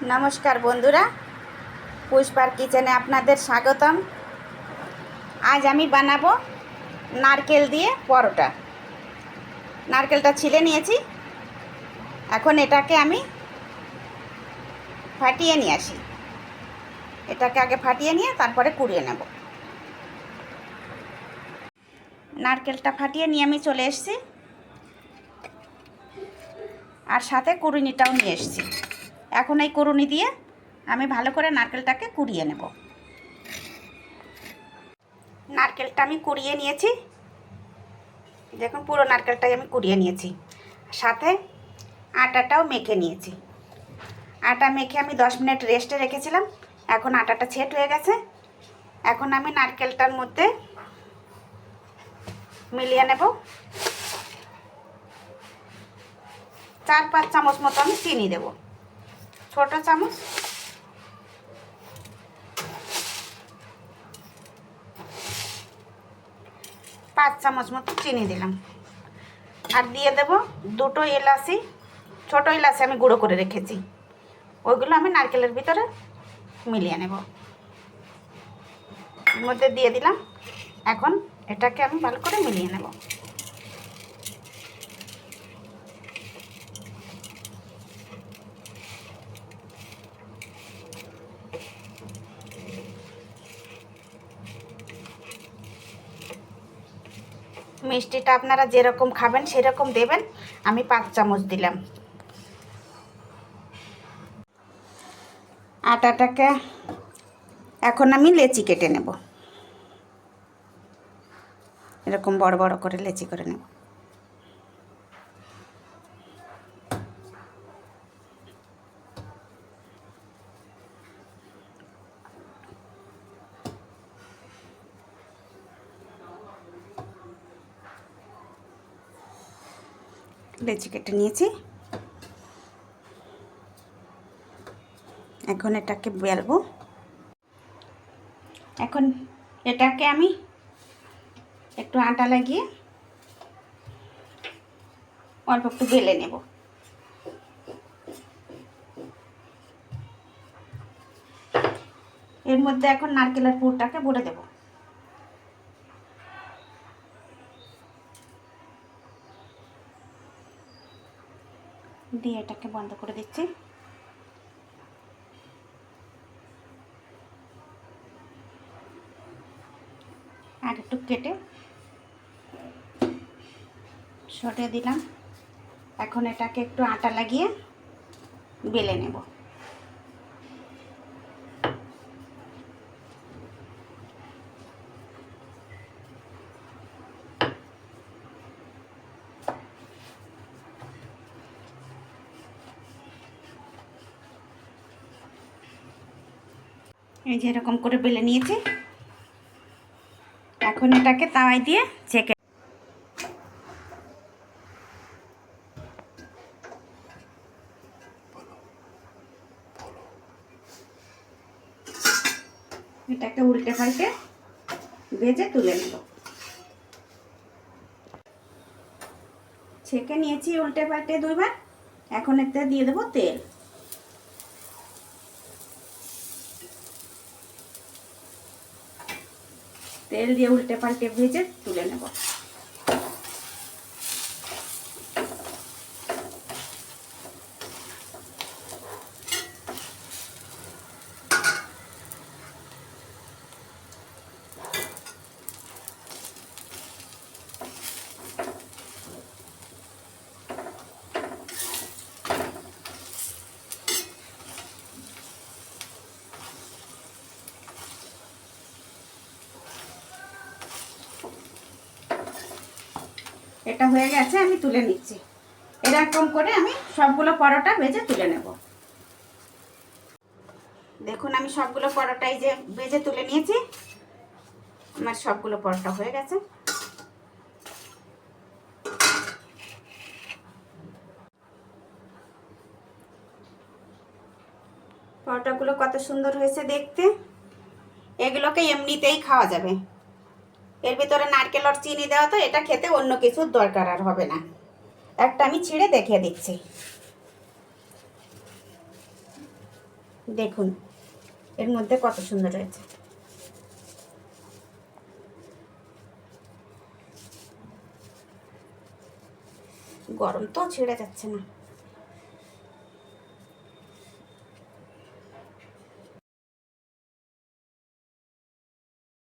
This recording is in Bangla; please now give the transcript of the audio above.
নমস্কার বন্ধুরা, পুষ্পার কিচেনে আপনাদের স্বাগতম। আজ আমি বানাবো নারকেল দিয়ে পরোটা। নারকেলটা ছিলে নিয়েছি, এখন এটাকে আমি ফাটিয়ে নিয়ে আসি। এটাকে আগে ফাটিয়ে নিয়ে তারপরে কুড়িয়ে নেব। নারকেলটা ফাটিয়ে নিয়ে আমি চলে এসেছি, আর সাথে কুড়ুনিটাও নিয়ে এসেছি। এখন এই কুড়ুনি দিয়ে আমি ভালো করে নারকেলটাকে কুড়িয়ে নেব। নারকেলটা আমি কুড়িয়ে নিয়েছি, দেখুন পুরো নারকেলটাই আমি কুড়িয়ে নিয়েছি। সাথে আটাটাও মেখে নিয়েছি। আটা মেখে আমি 10 মিনিট রেস্টে রেখেছিলাম। এখন আটাটা সেট হয়ে গেছে। এখন আমি নারকেলটার মধ্যে মিলিয়ে নেব। 4-5 চামচ মতো আমি চিনি দেব, ছোট চামচ। পাঁচ চামচ মতো চিনি দিলাম, আর দিয়ে দেব 2টো এলাচি। ছোটো এলাচি আমি গুঁড়ো করে রেখেছি, ওইগুলো আমি নারকেলের ভিতরে মিলিয়ে নেব। এর মধ্যে দিয়ে দিলাম। এখন এটাকে আমি ভালো করে মিলিয়ে নেব। মিষ্টিটা আপনারা যেরকম খাবেন সেরকম দেবেন। আমি 5 চামচ দিলাম। আটাটাকে এখন আমি লেচি কেটে নেব, এরকম বড় বড় করে লেচি করে নেব। লেচি কেটে নিয়েছি। এখন এটাকে বেলবো। এখন এটাকে আমি একটু আটা লাগিয়ে অল্প একটু বেলে নেব। এর মধ্যে এখন নারকেলের পুরটাকে ভরে দেব। দিয়ে এটাকে বন্ধ করে দিচ্ছি। আর একটু কেটে সরিয়ে দিলাম। এখন এটাকে একটু আটা লাগিয়ে বেলে নেব। এই যে এরকম করে বেলে নিয়েছি। এখন এটাকে তাওয়ায় দিয়ে ছেঁকে এটাকে উল্টে পাল্টে ভেজে তুলে নেব। ছেঁকে নিয়েছি উল্টে পাল্টে 2 বার। এখন এতে দিয়ে দেবো তেল। তেল দিয়ে উল্টে পাল্টে ভেজে তুলে নেব। এটা হয়ে গেছে, আমি তুলে নিচ্ছি। এরকম করে আমি সবগুলো পরোটা ভেজে তুলে নেব। দেখুন আমি সবগুলো পরোটাই যে ভেজে তুলে নিয়েছি। আমার সবগুলো পরোটা হয়ে গেছে। পরোটাগুলো কত সুন্দর হয়েছে দেখতে। এগুলোকে এমনিতেই খাওয়া যাবে। এর ভিতরে নারকেল আর চিনি দেওয়া, তো এটা খেতে অন্য কিছুর দরকার আর হবে না। একটা আমি ছিঁড়ে দেখিয়ে দিচ্ছি। দেখুন এর মধ্যে কত সুন্দর হয়েছে। গরম তো ছেড়ে যাচ্ছে না।